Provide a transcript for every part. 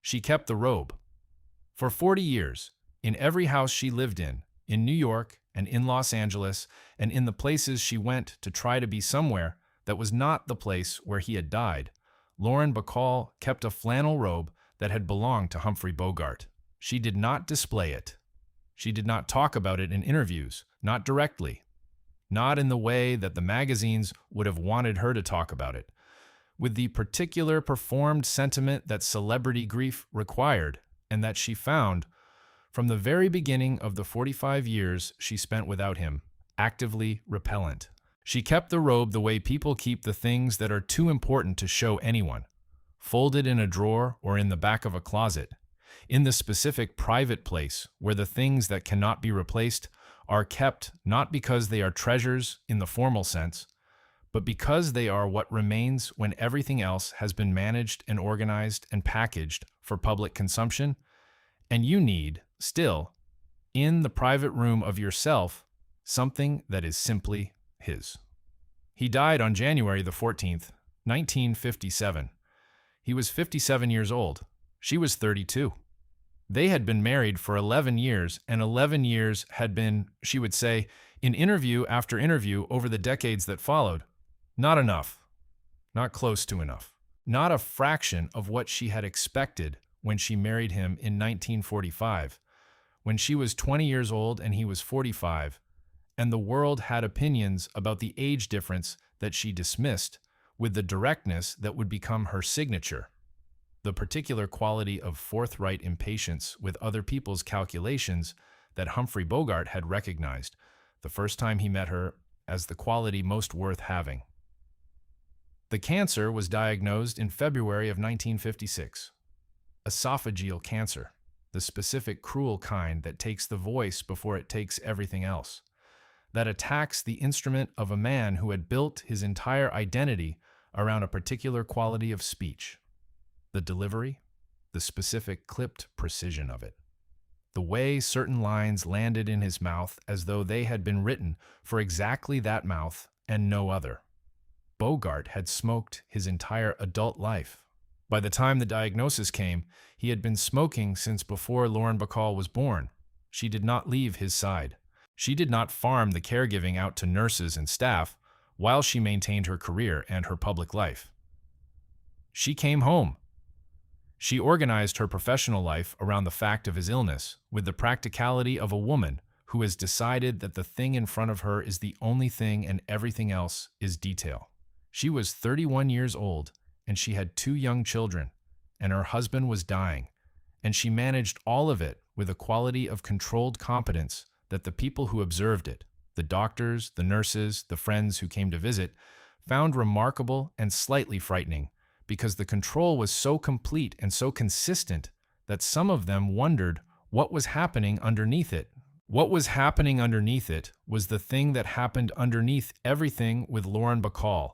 She kept the robe. For 40 years, in every house she lived in New York and in Los Angeles, and in the places she went to try to be somewhere that was not the place where he had died, Lauren Bacall kept a flannel robe that had belonged to Humphrey Bogart. She did not display it. She did not talk about it in interviews, not directly, not in the way that the magazines would have wanted her to talk about it, with the particular performed sentiment that celebrity grief required and that she found from the very beginning of the 45 years she spent without him, actively repellent. She kept the robe the way people keep the things that are too important to show anyone, folded in a drawer or in the back of a closet, in the specific private place where the things that cannot be replaced are kept not because they are treasures in the formal sense, but because they are what remains when everything else has been managed and organized and packaged for public consumption, and you need, still, in the private room of yourself, something that is simply his. He died on January the 14th, 1957. He was 57 years old. She was 32. They had been married for 11 years, and 11 years had been, she would say, in interview after interview over the decades that followed, not enough, not close to enough, not a fraction of what she had expected when she married him in 1945, when she was 20 years old and he was 45, and the world had opinions about the age difference that she dismissed with the directness that would become her signature, the particular quality of forthright impatience with other people's calculations that Humphrey Bogart had recognized the first time he met her as the quality most worth having. The cancer was diagnosed in February of 1956. Esophageal cancer, the specific cruel kind that takes the voice before it takes everything else, that attacks the instrument of a man who had built his entire identity around a particular quality of speech. The delivery, the specific clipped precision of it. The way certain lines landed in his mouth as though they had been written for exactly that mouth and no other. Bogart had smoked his entire adult life. By the time the diagnosis came, he had been smoking since before Lauren Bacall was born. She did not leave his side. She did not farm the caregiving out to nurses and staff while she maintained her career and her public life. She came home. She organized her professional life around the fact of his illness with the practicality of a woman who has decided that the thing in front of her is the only thing and everything else is detail. She was 31 years old, and she had 2 young children, and her husband was dying, and she managed all of it with a quality of controlled competence that the people who observed it, the doctors, the nurses, the friends who came to visit, found remarkable and slightly frightening, because the control was so complete and so consistent that some of them wondered what was happening underneath it. What was happening underneath it was the thing that happened underneath everything with Lauren Bacall,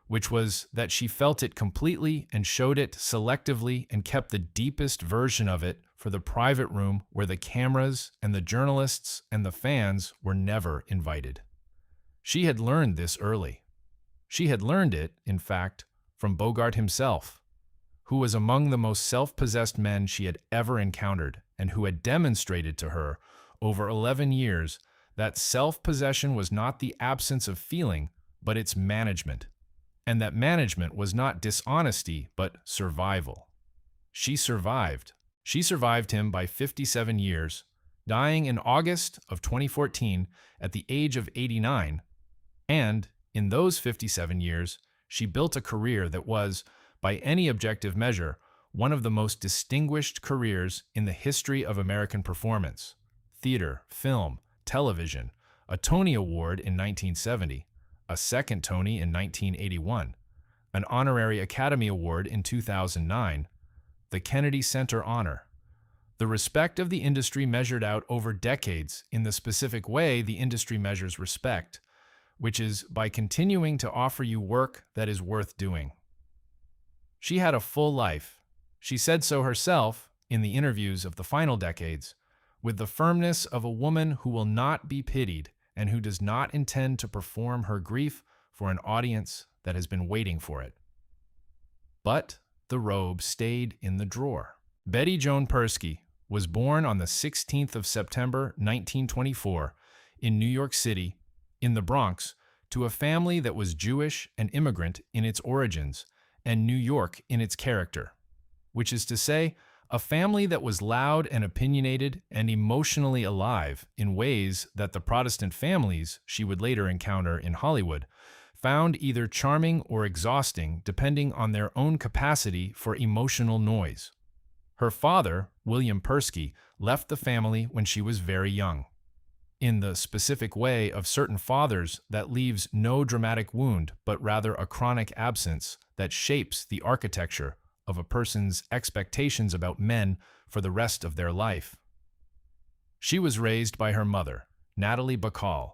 which was that she felt it completely and showed it selectively and kept the deepest version of it for the private room where the cameras and the journalists and the fans were never invited. She had learned this early. She had learned it, in fact, from Bogart himself, who was among the most self-possessed men she had ever encountered and who had demonstrated to her over 11 years that self-possession was not the absence of feeling, but its management, and that management was not dishonesty, but survival. She survived. She survived him by 57 years, dying in August of 2014 at the age of 89, and in those 57 years, she built a career that was, by any objective measure, one of the most distinguished careers in the history of American performance. Theater, film, television, a Tony Award in 1970, a second Tony in 1981, an Honorary Academy Award in 2009, the Kennedy Center Honor, the respect of the industry measured out over decades in the specific way the industry measures respect, which is by continuing to offer you work that is worth doing. She had a full life. She said so herself in the interviews of the final decades, with the firmness of a woman who will not be pitied and who does not intend to perform her grief for an audience that has been waiting for it. But the robe stayed in the drawer. Betty Joan Persky was born on the 16th of September 1924 in New York City, in the Bronx, to a family that was Jewish and immigrant in its origins and New York in its character, which is to say, a family that was loud and opinionated and emotionally alive in ways that the Protestant families she would later encounter in Hollywood found either charming or exhausting depending on their own capacity for emotional noise. Her father, William Persky, left the family when she was very young. In the specific way of certain fathers that leaves no dramatic wound but rather a chronic absence that shapes the architecture of a person's expectations about men for the rest of their life. She was raised by her mother, Natalie Bacall,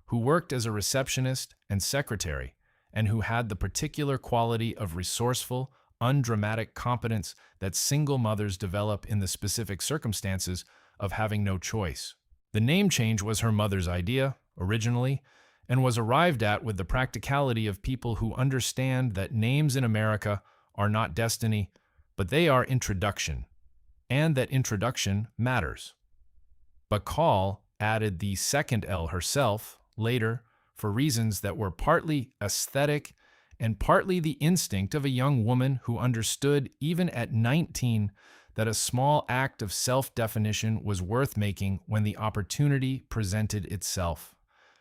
who worked as a receptionist and secretary and who had the particular quality of resourceful, undramatic competence that single mothers develop in the specific circumstances of having no choice. The name change was her mother's idea, originally, and was arrived at with the practicality of people who understand that names in America are not destiny, but they are introduction, and that introduction matters. Bacall added the second L herself, later, for reasons that were partly aesthetic and partly the instinct of a young woman who understood, even at 19, that a small act of self-definition was worth making when the opportunity presented itself.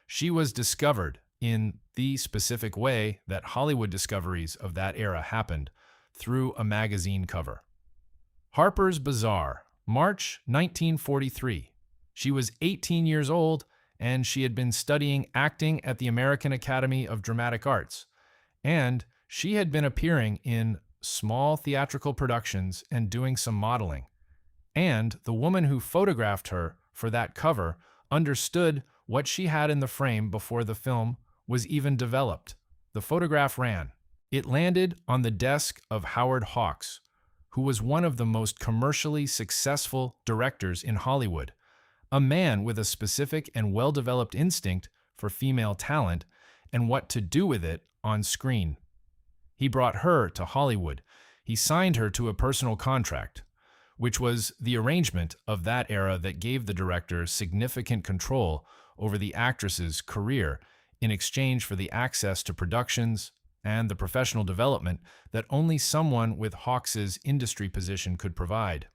She was discovered in the specific way that Hollywood discoveries of that era happened, through a magazine cover. Harper's Bazaar, March 1943. She was 18 years old, and she had been studying acting at the American Academy of Dramatic Arts, and she had been appearing in small theatrical productions and doing some modeling. And the woman who photographed her for that cover understood what she had in the frame before the film was even developed. The photograph ran. It landed on the desk of Howard Hawks, who was one of the most commercially successful directors in Hollywood, a man with a specific and well-developed instinct for female talent and what to do with it on screen. He brought her to Hollywood. He signed her to a personal contract, which was the arrangement of that era that gave the director significant control over the actress's career in exchange for the access to productions and the professional development that only someone with Hawks's industry position could provide.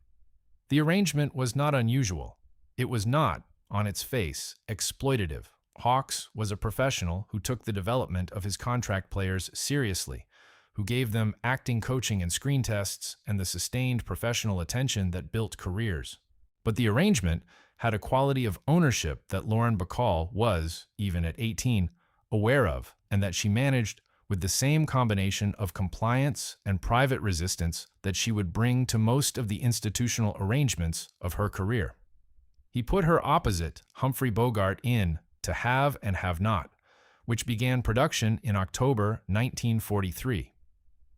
The arrangement was not unusual. It was not, on its face, exploitative. Hawks was a professional who took the development of his contract players seriously, who gave them acting coaching and screen tests and the sustained professional attention that built careers. But the arrangement had a quality of ownership that Lauren Bacall was, even at 18, aware of, and that she managed with the same combination of compliance and private resistance that she would bring to most of the institutional arrangements of her career. He put her opposite Humphrey Bogart in To Have and Have Not, which began production in October 1943.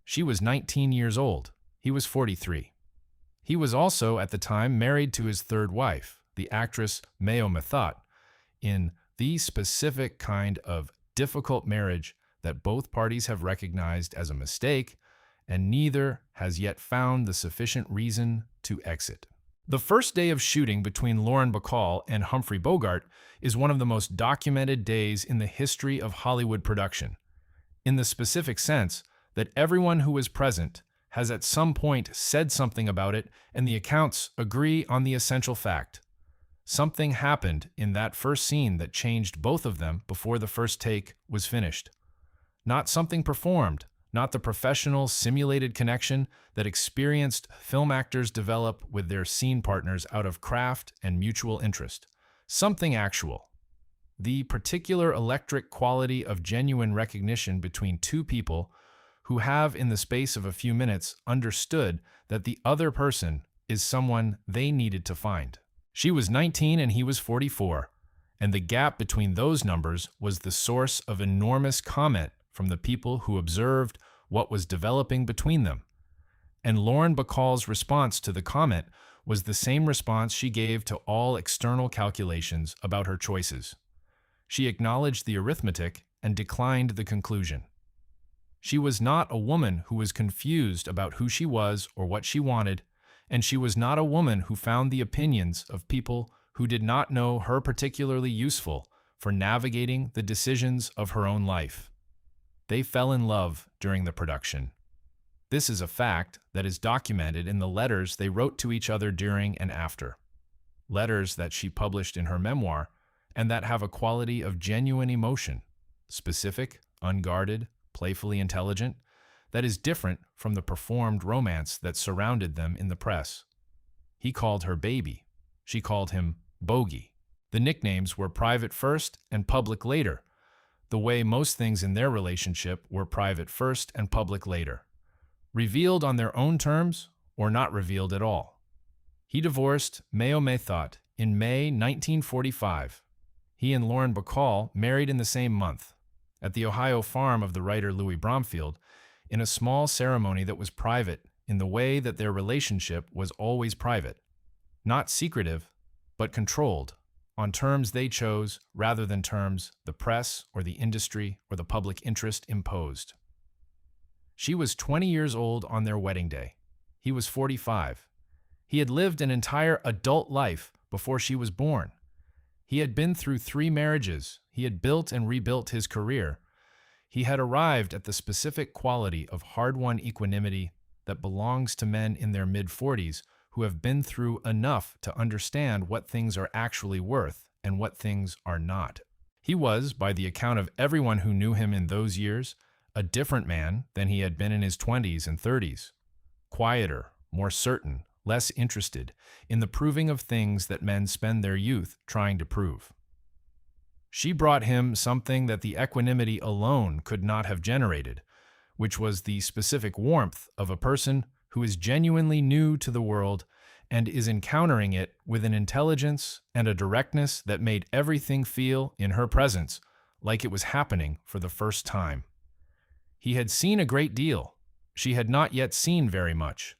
She was 19 years old. He was 43. He was also, at the time, married to his third wife, the actress Meo Methot, in the specific kind of difficult marriage that both parties have recognized as a mistake, and neither has yet found the sufficient reason to exit. The first day of shooting between Lauren Bacall and Humphrey Bogart is one of the most documented days in the history of Hollywood production, in the specific sense that everyone who was present has at some point said something about it, and the accounts agree on the essential fact. Something happened in that first scene that changed both of them before the first take was finished. Not something performed, not the professional, simulated connection that experienced film actors develop with their scene partners out of craft and mutual interest. Something actual. The particular electric quality of genuine recognition between two people who have, in the space of a few minutes, understood that the other person is someone they needed to find. She was 19 and he was 44, and the gap between those numbers was the source of enormous comment from the people who observed what was developing between them. And Lauren Bacall's response to the comment was the same response she gave to all external calculations about her choices. She acknowledged the arithmetic and declined the conclusion. She was not a woman who was confused about who she was or what she wanted, and she was not a woman who found the opinions of people who did not know her particularly useful for navigating the decisions of her own life. They fell in love during the production. This is a fact that is documented in the letters they wrote to each other during and after. Letters that she published in her memoir and that have a quality of genuine emotion, specific, unguarded, playfully intelligent, that is different from the performed romance that surrounded them in the press. He called her baby. She called him Bogey. The nicknames were private first and public later, the way most things in their relationship were private first and public later. Revealed on their own terms or not revealed at all. He divorced Mayo Methot in May 1945. He and Lauren Bacall married in the same month, at the Ohio farm of the writer Louis Bromfield, in a small ceremony that was private in the way that their relationship was always private. Not secretive, but controlled, on terms they chose rather than terms the press or the industry or the public interest imposed. She was 20 years old on their wedding day. He was 45. He had lived an entire adult life before she was born. He had been through 3 marriages. He had built and rebuilt his career. He had arrived at the specific quality of hard-won equanimity that belongs to men in their mid-40s who have been through enough to understand what things are actually worth and what things are not. He was, by the account of everyone who knew him in those years, a different man than he had been in his 20s and 30s. Quieter, more certain, less interested in the proving of things that men spend their youth trying to prove. She brought him something that the equanimity alone could not have generated, which was the specific warmth of a person who is genuinely new to the world and is encountering it with an intelligence and a directness that made everything feel, in her presence, like it was happening for the first time. He had seen a great deal. She had not yet seen very much.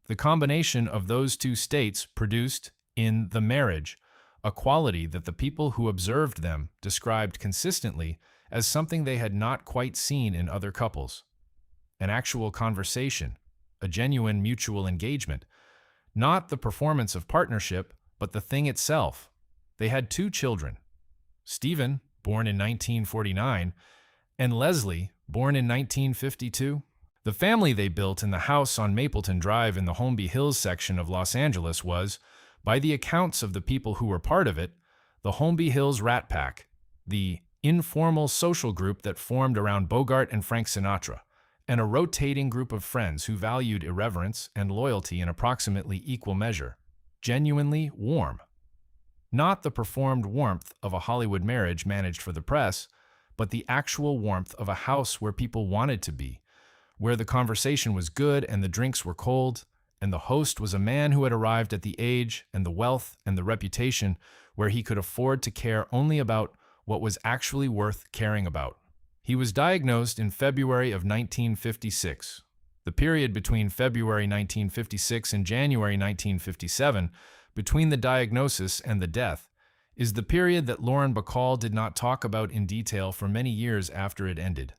The combination of those two states produced, in the marriage, a quality that the people who observed them described consistently as something they had not quite seen in other couples. An actual conversation, a genuine mutual engagement, not the performance of partnership, but the thing itself. They had 2 children, Stephen, born in 1949, and Leslie, born in 1952. The family they built in the house on Mapleton Drive in the Holmby Hills section of Los Angeles was, by the accounts of the people who were part of it, the Holmby Hills Rat Pack, the informal social group that formed around Bogart and Frank Sinatra, and a rotating group of friends who valued irreverence and loyalty in approximately equal measure, genuinely warm. Not the performed warmth of a Hollywood marriage managed for the press, but the actual warmth of a house where people wanted to be, where the conversation was good and the drinks were cold, and the host was a man who had arrived at the age and the wealth and the reputation where he could afford to care only about what was actually worth caring about. He was diagnosed in February of 1956. The period between February 1956 and January 1957, between the diagnosis and the death, is the period that Lauren Bacall did not talk about in detail for many years after it ended.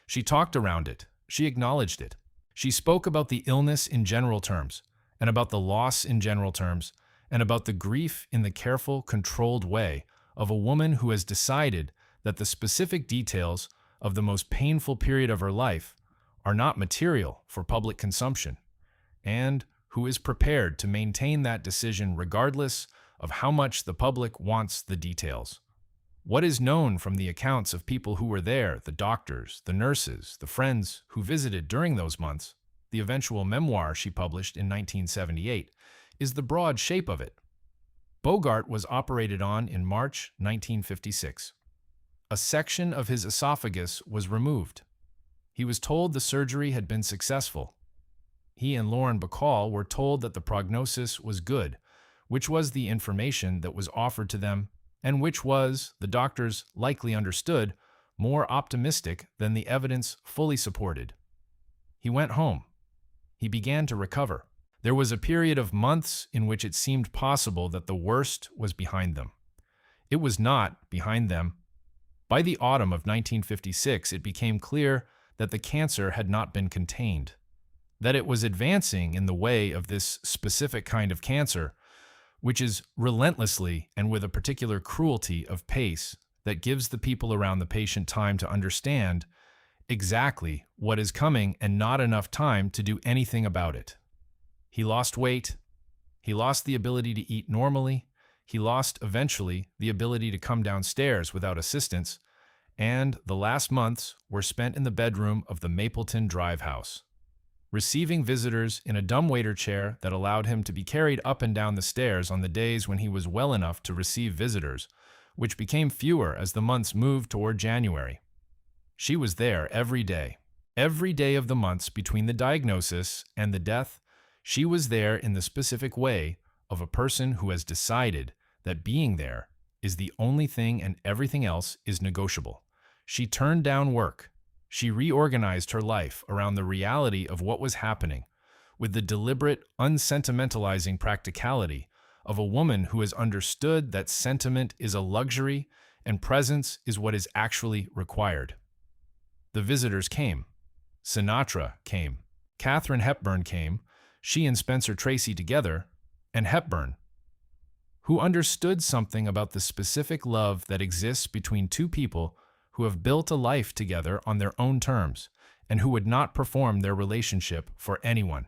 She talked around it. She acknowledged it. She spoke about the illness in general terms, and about the loss in general terms, and about the grief in the careful, controlled way of a woman who has decided that the specific details of the most painful period of her life are not material for public consumption, and who is prepared to maintain that decision regardless of how much the public wants the details. What is known from the accounts of people who were there, the doctors, the nurses, the friends who visited during those months, the eventual memoir she published in 1978, is the broad shape of it. Bogart was operated on in March 1956. A section of his esophagus was removed. He was told the surgery had been successful. He and Lauren Bacall were told that the prognosis was good, which was the information that was offered to them and which was, the doctors likely understood, more optimistic than the evidence fully supported. He went home. He began to recover. There was a period of months in which it seemed possible that the worst was behind them. It was not behind them. By the autumn of 1956, it became clear that the cancer had not been contained. that it was advancing in the way of this specific kind of cancer, which is relentlessly and with a particular cruelty of pace that gives the people around the patient time to understand exactly what is coming and not enough time to do anything about it. He lost weight. He lost the ability to eat normally. He lost, eventually, the ability to come downstairs without assistance, and the last months were spent in the bedroom of the Mapleton Drive house, receiving visitors in a dumbwaiter chair that allowed him to be carried up and down the stairs on the days when he was well enough to receive visitors, which became fewer as the months moved toward January. She was there every day of the months between the diagnosis and the death. She was there in the specific way of a person who has decided that being there is the only thing and everything else is negotiable. She turned down work. She reorganized her life around the reality of what was happening, with the deliberate, unsentimentalizing practicality of a woman who has understood that sentiment is a luxury and presence is what is actually required. The visitors came. Sinatra came. Katharine Hepburn came, she and Spencer Tracy together, and Hepburn, who understood something about the specific love that exists between two people who have built a life together on their own terms, and who would not perform their relationship for anyone,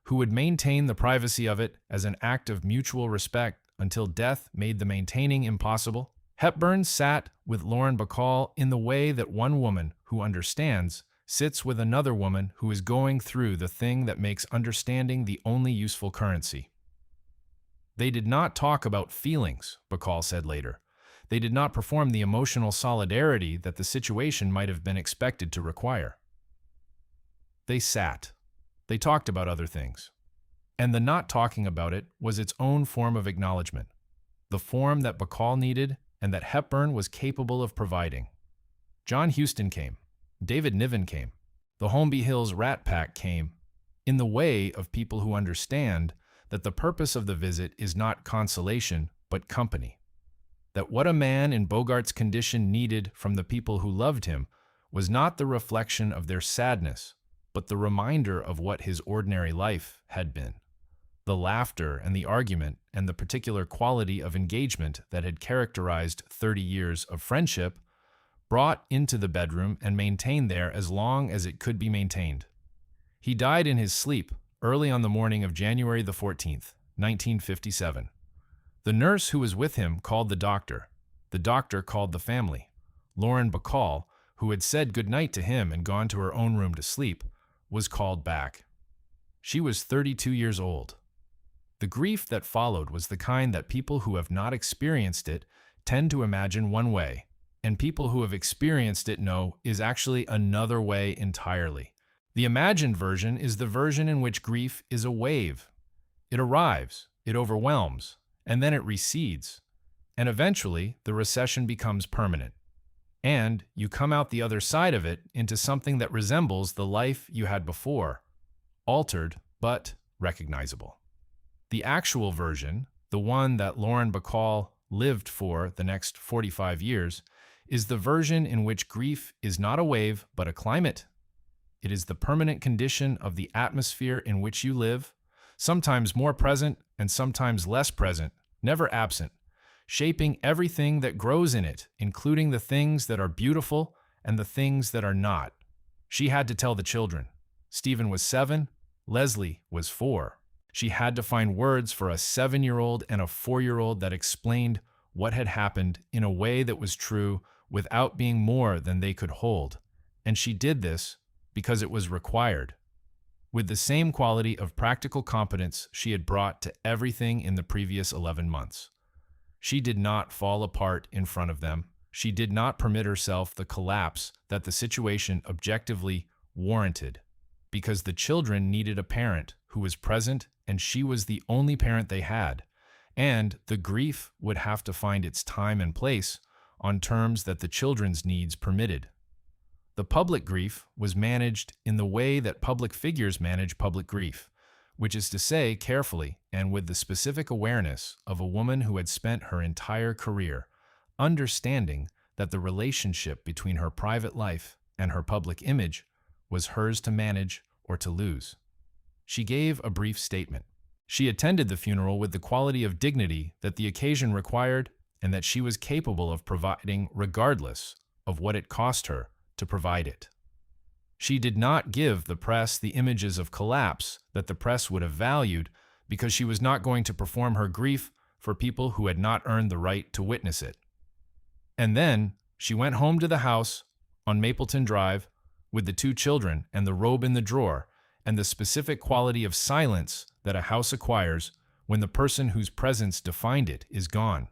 who would maintain the privacy of it as an act of mutual respect until death made the maintaining impossible. Hepburn sat with Lauren Bacall in the way that one woman who understands sits with another woman who is going through the thing that makes understanding the only useful currency. They did not talk about feelings, Bacall said later. They did not perform the emotional solidarity that the situation might have been expected to require. They sat. They talked about other things. And the not talking about it was its own form of acknowledgement, the form that Bacall needed and that Hepburn was capable of providing. John Huston came. David Niven came. The Holmby Hills Rat Pack came, in the way of people who understand that the purpose of the visit is not consolation, but company. That what a man in Bogart's condition needed from the people who loved him was not the reflection of their sadness, but the reminder of what his ordinary life had been. The laughter and the argument and the particular quality of engagement that had characterized 30 years of friendship brought into the bedroom and maintained there as long as it could be maintained. He died in his sleep early on the morning of January the 14th, 1957. The nurse who was with him called the doctor. The doctor called the family. Lauren Bacall, who had said goodnight to him and gone to her own room to sleep, was called back. She was 32 years old. The grief that followed was the kind that people who have not experienced it tend to imagine one way, and people who have experienced it know is actually another way entirely. The imagined version is the version in which grief is a wave. It arrives, it overwhelms, and then it recedes, and eventually the recession becomes permanent. And you come out the other side of it into something that resembles the life you had before, altered but recognizable. The actual version, the one that Lauren Bacall lived for the next 45 years, is the version in which grief is not a wave but a climate. It is the permanent condition of the atmosphere in which you live, sometimes more present and sometimes less present, never absent, shaping everything that grows in it, including the things that are beautiful and the things that are not. She had to tell the children. Stephen was 7, Leslie was 4. She had to find words for a 7-year-old and a 4-year-old that explained what had happened in a way that was true without being more than they could hold. And she did this because it was required, with the same quality of practical competence she had brought to everything in the previous 11 months. She did not fall apart in front of them. She did not permit herself the collapse that the situation objectively warranted, because the children needed a parent who was present and she was the only parent they had, and the grief would have to find its time and place on terms that the children's needs permitted. The public grief was managed in the way that public figures manage public grief, which is to say carefully and with the specific awareness of a woman who had spent her entire career understanding that the relationship between her private life and her public image was hers to manage or to lose. she gave a brief statement. She attended the funeral with the quality of dignity that the occasion required and that she was capable of providing regardless of what it cost her to provide it. She did not give the press the images of collapse that the press would have valued because she was not going to perform her grief for people who had not earned the right to witness it. And then she went home to the house on Mapleton Drive with the 2 children and the robe in the drawer and the specific quality of silence that a house acquires when the person whose presence defined it is gone.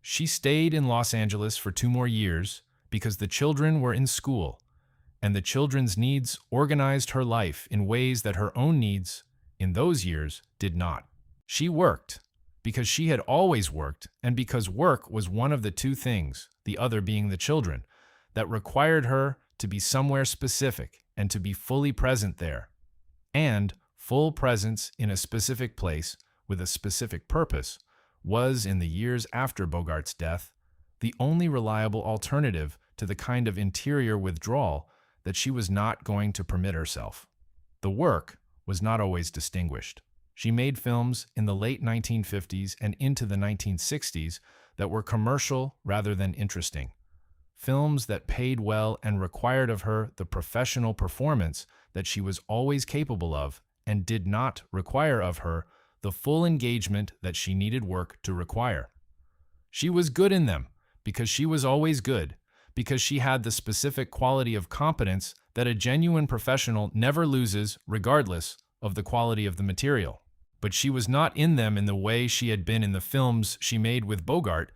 She stayed in Los Angeles for 2 more years because the children were in school, and the children's needs organized her life in ways that her own needs in those years did not. She worked because she had always worked, and because work was one of the 2 things, the other being the children, that required her to be somewhere specific and to be fully present there. And full presence in a specific place with a specific purpose was, in the years after Bogart's death, the only reliable alternative to the kind of interior withdrawal that she was not going to permit herself. The work was not always distinguished. She made films in the late 1950s and into the 1960s that were commercial rather than interesting. Films that paid well and required of her the professional performance that she was always capable of and did not require of her the full engagement that she needed work to require. She was good in them because she was always good, because she had the specific quality of competence that a genuine professional never loses regardless of the quality of the material. But she was not in them in the way she had been in the films she made with Bogart,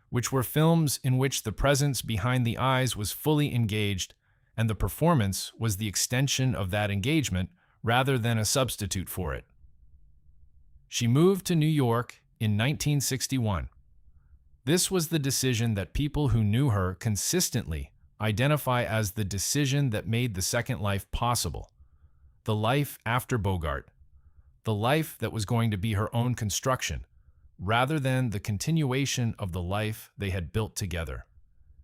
which were films in which the presence behind the eyes was fully engaged and the performance was the extension of that engagement rather than a substitute for it. She moved to New York in 1961. This was the decision that people who knew her consistently identify as the decision that made the second life possible, the life after Bogart, the life that was going to be her own construction, rather than the continuation of the life they had built together.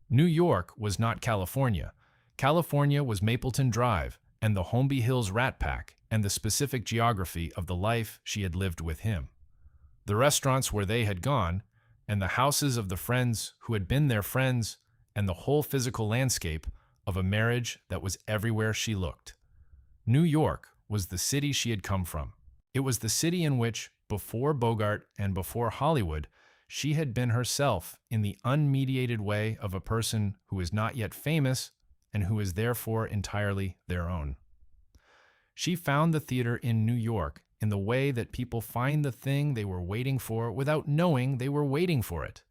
New York was not California. California was Mapleton Drive and the Holmby Hills Rat Pack and the specific geography of the life she had lived with him. The restaurants where they had gone, and the houses of the friends who had been their friends, and the whole physical landscape of a marriage that was everywhere she looked. New York was the city she had come from. It was the city in which, before Bogart and before Hollywood, she had been herself in the unmediated way of a person who is not yet famous and who is therefore entirely their own. She found the theater in New York in the way that people find the thing they were waiting for without knowing they were waiting for it,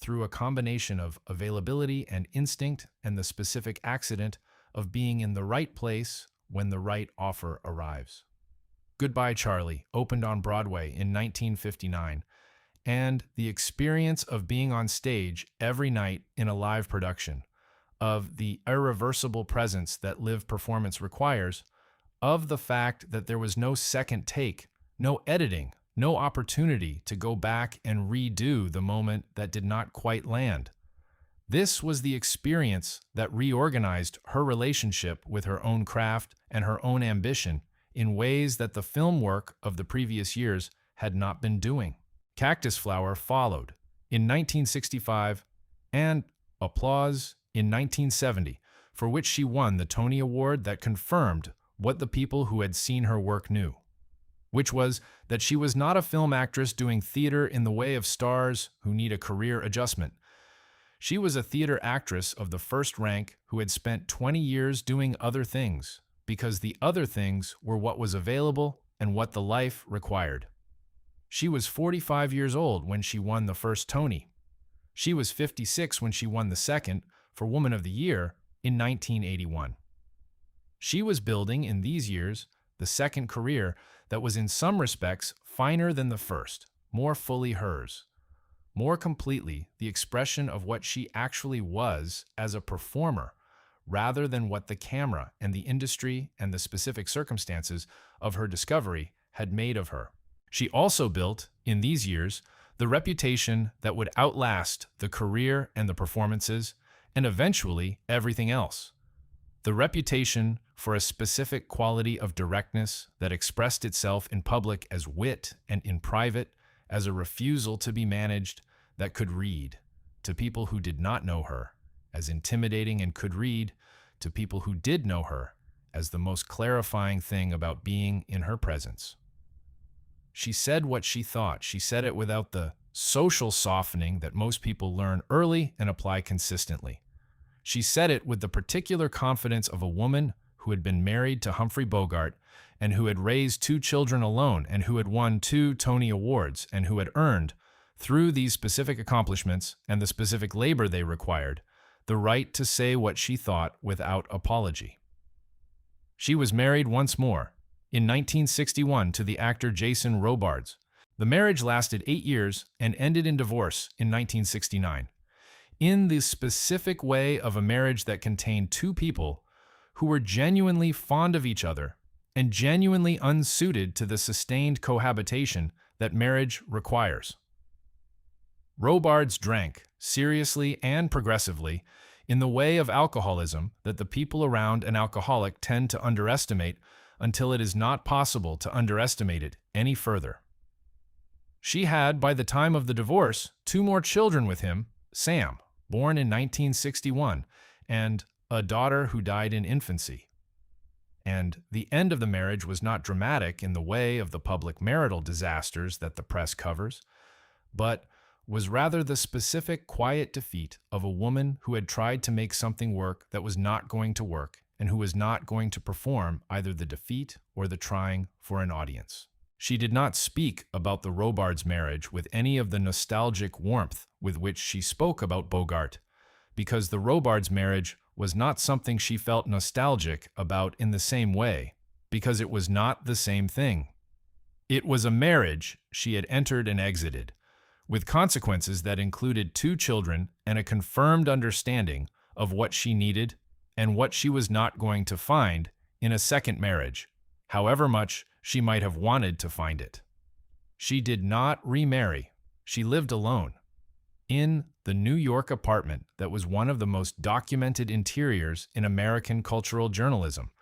through a combination of availability and instinct and the specific accident of being in the right place when the right offer arrives. Goodbye, Charlie opened on Broadway in 1959, and the experience of being on stage every night in a live production, of the irreversible presence that live performance requires, of the fact that there was no second take, no editing, no opportunity to go back and redo the moment that did not quite land. This was the experience that reorganized her relationship with her own craft and her own ambition in ways that the film work of the previous years had not been doing. Cactus Flower followed in 1965 and Applause in 1970, for which she won the Tony Award that confirmed what the people who had seen her work knew, which was that she was not a film actress doing theater in the way of stars who need a career adjustment. She was a theater actress of the first rank who had spent 20 years doing other things, because the other things were what was available and what the life required. She was 45 years old when she won the first Tony. She was 56 when she won the second for Woman of the Year in 1981. She was building, in these years, the second career that was in some respects finer than the first, more fully hers, more completely the expression of what she actually was as a performer, rather than what the camera and the industry and the specific circumstances of her discovery had made of her. She also built, in these years, the reputation that would outlast the career and the performances, and eventually everything else. The reputation for a specific quality of directness that expressed itself in public as wit and in private as a refusal to be managed that could read, to people who did not know her, as intimidating and could read, to people who did know her, as the most clarifying thing about being in her presence. She said what she thought. She said it without the social softening that most people learn early and apply consistently. She said it with the particular confidence of a woman who had been married to Humphrey Bogart and who had raised 2 children alone and who had won 2 Tony Awards and who had earned, through these specific accomplishments and the specific labor they required, the right to say what she thought without apology. She was married once more, in 1961, to the actor Jason Robards. The marriage lasted 8 years and ended in divorce in 1969. In the specific way of a marriage that contained 2 people who were genuinely fond of each other and genuinely unsuited to the sustained cohabitation that marriage requires. Robards drank, seriously and progressively, in the way of alcoholism that the people around an alcoholic tend to underestimate until it is not possible to underestimate it any further. She had, by the time of the divorce, 2 more children with him, Sam, born in 1961, and a daughter who died in infancy. And the end of the marriage was not dramatic in the way of the public marital disasters that the press covers, but was rather the specific quiet defeat of a woman who had tried to make something work that was not going to work and who was not going to perform either the defeat or the trying for an audience. She did not speak about the Robards marriage with any of the nostalgic warmth with which she spoke about Bogart, because the Robards marriage was not something she felt nostalgic about in the same way, because it was not the same thing. It was a marriage she had entered and exited, with consequences that included 2 children and a confirmed understanding of what she needed and what she was not going to find in a second marriage, however much she might have wanted to find it. She did not remarry. She lived alone in the New York apartment that was one of the most documented interiors in American cultural journalism.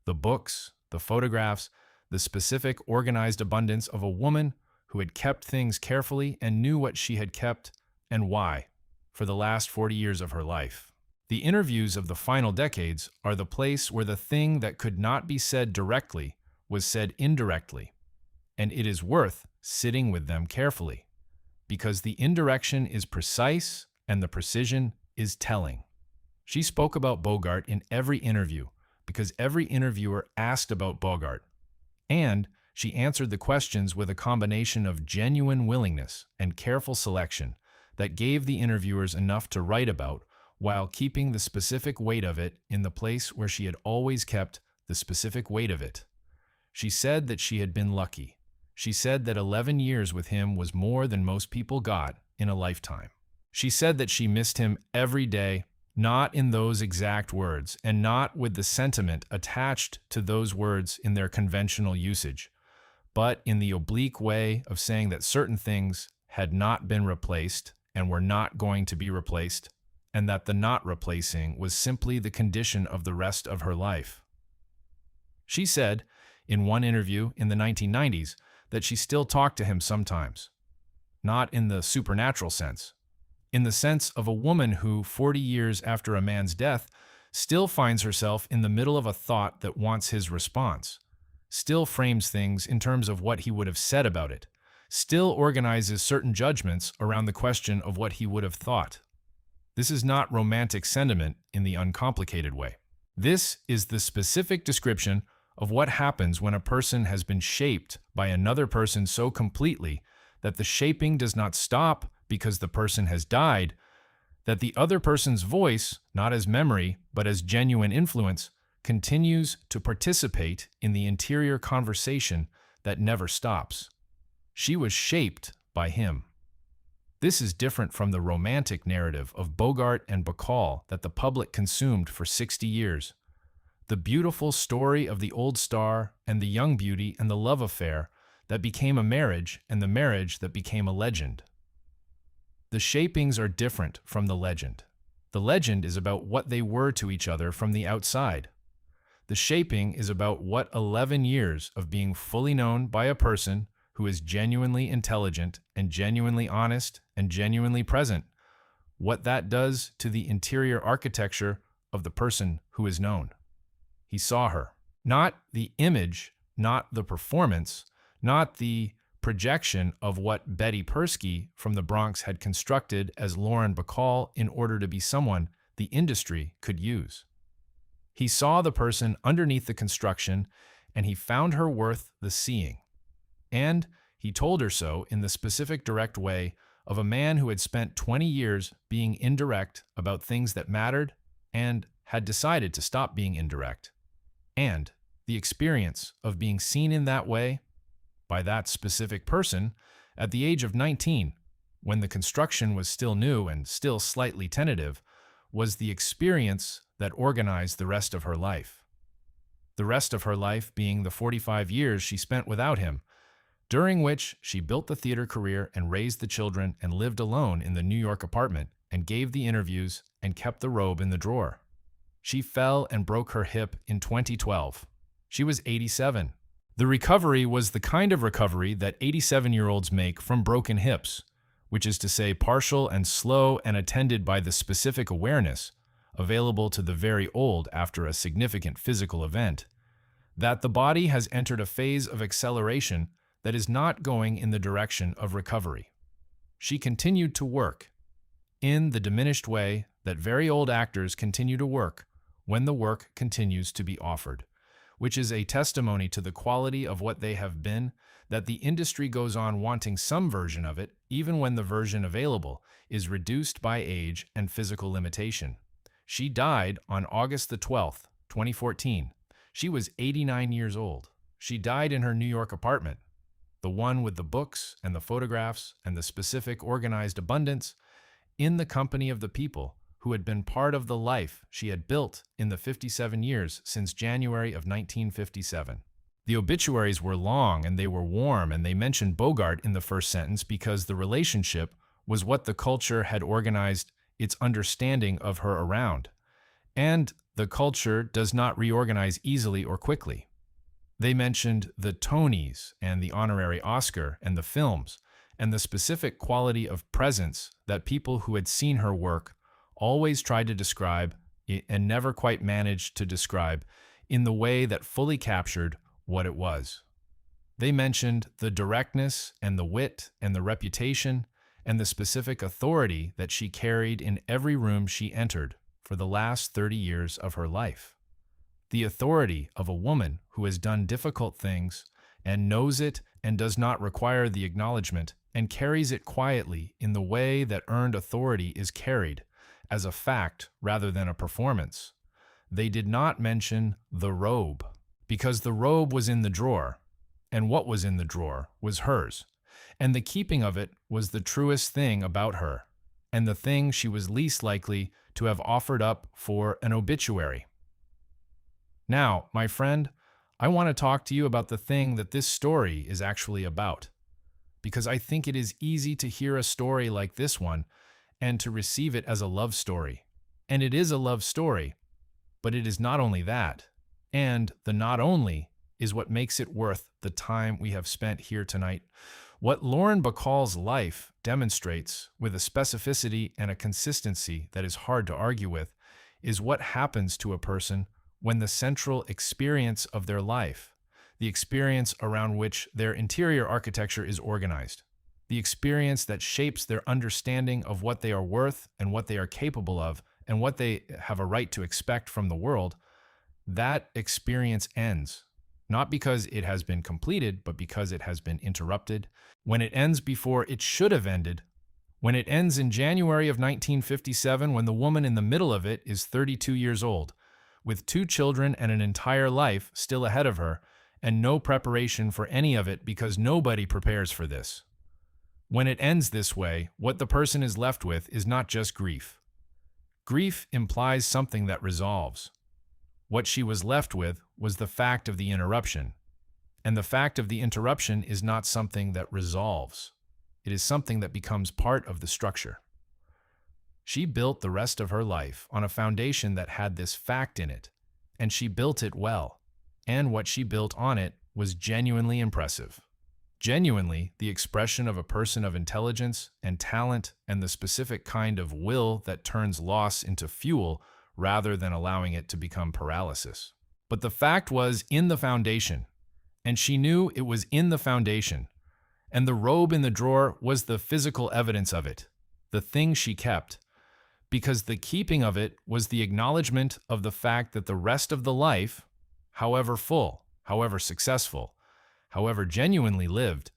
The books, the photographs, the specific organized abundance of a woman who had kept things carefully and knew what she had kept and why for the last 40 years of her life. The interviews of the final decades are the place where the thing that could not be said directly was said indirectly, and it is worth sitting with them carefully, because the indirection is precise and the precision is telling. She spoke about Bogart in every interview because every interviewer asked about Bogart, and she answered the questions with a combination of genuine willingness and careful selection that gave the interviewers enough to write about while keeping the specific weight of it in the place where she had always kept the specific weight of it. She said that she had been lucky. She said that 11 years with him was more than most people got in a lifetime. She said that she missed him every day, not in those exact words, and not with the sentiment attached to those words in their conventional usage, but in the oblique way of saying that certain things had not been replaced and were not going to be replaced, and that the not replacing was simply the condition of the rest of her life. She said, in one interview in the 1990s, that she still talked to him sometimes, not in the supernatural sense, in the sense of a woman who, 40 years after a man's death, still finds herself in the middle of a thought that wants his response, still frames things in terms of what he would have said about it, still organizes certain judgments around the question of what he would have thought. This is not romantic sentiment in the uncomplicated way. This is the specific description of what happens when a person has been shaped by another person so completely that the shaping does not stop because the person has died, that the other person's voice, not as memory, but as genuine influence, continues to participate in the interior conversation that never stops. She was shaped by him. This is different from the romantic narrative of Bogart and Bacall that the public consumed for 60 years. The beautiful story of the old star and the young beauty and the love affair that became a marriage and the marriage that became a legend. The shapings are different from the legend. The legend is about what they were to each other from the outside. The shaping is about what 11 years of being fully known by a person who is genuinely intelligent and genuinely honest and genuinely present, what that does to the interior architecture of the person who is known. He saw her. Not the image, not the performance, not the projection of what Betty Persky from the Bronx had constructed as Lauren Bacall in order to be someone the industry could use. He saw the person underneath the construction, and he found her worth the seeing. And he told her so in the specific direct way of a man who had spent 20 years being indirect about things that mattered and had decided to stop being indirect. And the experience of being seen in that way by that specific person at the age of 19, when the construction was still new and still slightly tentative, was the experience that organized the rest of her life. The rest of her life being the 45 years she spent without him, during which she built the theater career and raised the children and lived alone in the New York apartment and gave the interviews and kept the robe in the drawer. She fell and broke her hip in 2012. She was 87. The recovery was the kind of recovery that 87-year-olds make from broken hips, which is to say partial and slow and attended by the specific awareness available to the very old after a significant physical event, that the body has entered a phase of acceleration that is not going in the direction of recovery. She continued to work in the diminished way that very old actors continue to work when the work continues to be offered, which is a testimony to the quality of what they have been, that the industry goes on wanting some version of it, even when the version available is reduced by age and physical limitation. She died on August the 12th, 2014. She was 89 years old. She died in her New York apartment, the one with the books and the photographs and the specific organized abundance, in the company of the people who had been part of the life she had built in the 57 years since January of 1957. The obituaries were long and they were warm, and they mentioned Bogart in the first sentence because the relationship was what the culture had organized its understanding of her around. And the culture does not reorganize easily or quickly. They mentioned the Tonys and the honorary Oscar and the films and the specific quality of presence that people who had seen her work always tried to describe and never quite managed to describe in the way that fully captured what it was. They mentioned the directness and the wit and the reputation and the specific authority that she carried in every room she entered for the last 30 years of her life. The authority of a woman who has done difficult things and knows it and does not require the acknowledgement and carries it quietly in the way that earned authority is carried, as a fact rather than a performance. They did not mention the robe, because the robe was in the drawer, and what was in the drawer was hers, and the keeping of it was the truest thing about her, and the thing she was least likely to have offered up for an obituary. Now, my friend, I want to talk to you about the thing that this story is actually about, because I think it is easy to hear a story like this one and to receive it as a love story. And it is a love story, but it is not only that. And the not only is what makes it worth the time we have spent here tonight. What Lauren Bacall's life demonstrates with a specificity and a consistency that is hard to argue with is what happens to a person when the central experience of their life, the experience around which their interior architecture is organized, the experience that shapes their understanding of what they are worth and what they are capable of and what they have a right to expect from the world, that experience ends. Not because it has been completed, but because it has been interrupted. When it ends before it should have ended, when it ends in January of 1957, when the woman in the middle of it is 32 years old, with 2 children and an entire life still ahead of her, and no preparation for any of it because nobody prepares for this. When it ends this way, what the person is left with is not just grief. Grief implies something that resolves. What she was left with was the fact of the interruption. And the fact of the interruption is not something that resolves. It is something that becomes part of the structure. She built the rest of her life on a foundation that had this fact in it, and she built it well. And what she built on it was genuinely impressive. Genuinely the expression of a person of intelligence and talent and the specific kind of will that turns loss into fuel rather than allowing it to become paralysis. But the fact was in the foundation, and she knew it was in the foundation, and the robe in the drawer was the physical evidence of it, the thing she kept, because the keeping of it was the acknowledgement of the fact that the rest of the life, however full, however successful, however genuinely lived,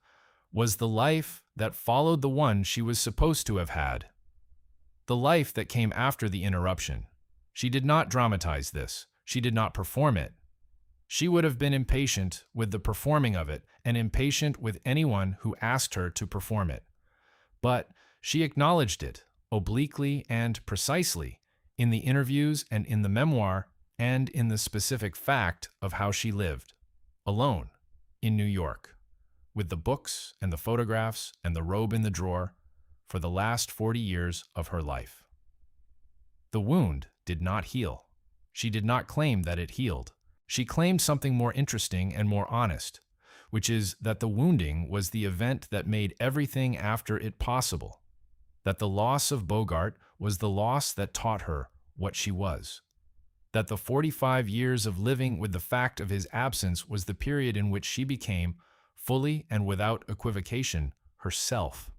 was the life that followed the one she was supposed to have had. The life that came after the interruption. She did not dramatize this. She did not perform it. She would have been impatient with the performing of it and impatient with anyone who asked her to perform it. But she acknowledged it, obliquely and precisely, in the interviews and in the memoir and in the specific fact of how she lived, alone, in New York, with the books and the photographs and the robe in the drawer, for the last 40 years of her life. The wound did not heal. She did not claim that it healed. She claimed something more interesting and more honest, which is that the wounding was the event that made everything after it possible, that the loss of Bogart was the loss that taught her what she was, that the 45 years of living with the fact of his absence was the period in which she became, fully and without equivocation, herself.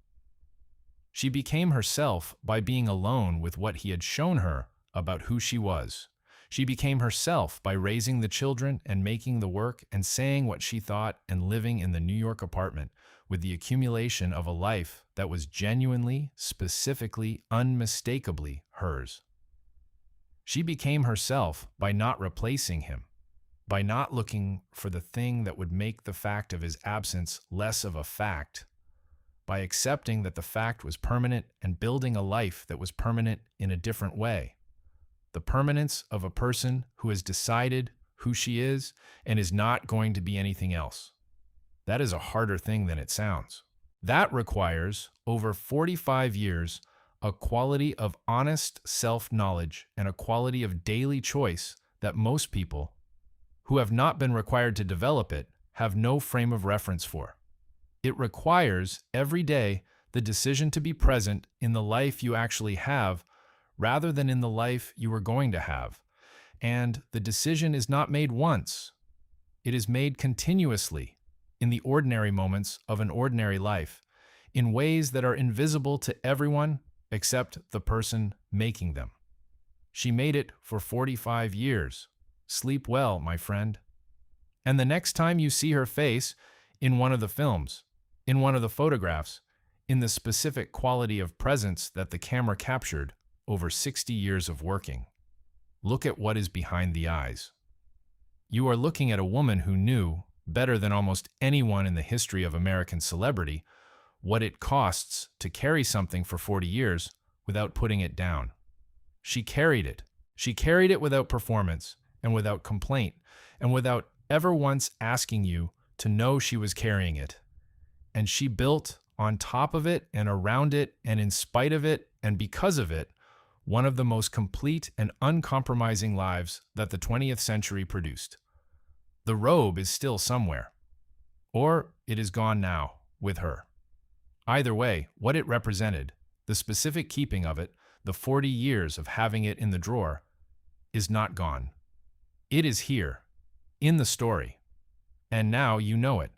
She became herself by being alone with what he had shown her about who she was. She became herself by raising the children and making the work and saying what she thought and living in the New York apartment with the accumulation of a life that was genuinely, specifically, unmistakably hers. She became herself by not replacing him, by not looking for the thing that would make the fact of his absence less of a fact, by accepting that the fact was permanent and building a life that was permanent in a different way. The permanence of a person who has decided who she is and is not going to be anything else. That is a harder thing than it sounds. That requires, over 45 years, a quality of honest self-knowledge and a quality of daily choice that most people, who have not been required to develop it, have no frame of reference for. It requires, every day, the decision to be present in the life you actually have rather than in the life you are going to have. And the decision is not made once. It is made continuously, in the ordinary moments of an ordinary life, in ways that are invisible to everyone except the person making them. She made it for 45 years. Sleep well, my friend. And the next time you see her face, in one of the films, in one of the photographs, in the specific quality of presence that the camera captured over 60 years of working, look at what is behind the eyes. You are looking at a woman who knew, better than almost anyone in the history of American celebrity, what it costs to carry something for 40 years without putting it down. She carried it. She carried it without performance and without complaint and without ever once asking you to know she was carrying it. And she built on top of it and around it and in spite of it and because of it, one of the most complete and uncompromising lives that the 20th century produced. The robe is still somewhere. Or it is gone now, with her. Either way, what it represented, the specific keeping of it, the 40 years of having it in the drawer, is not gone. It is here, in the story. And now you know it,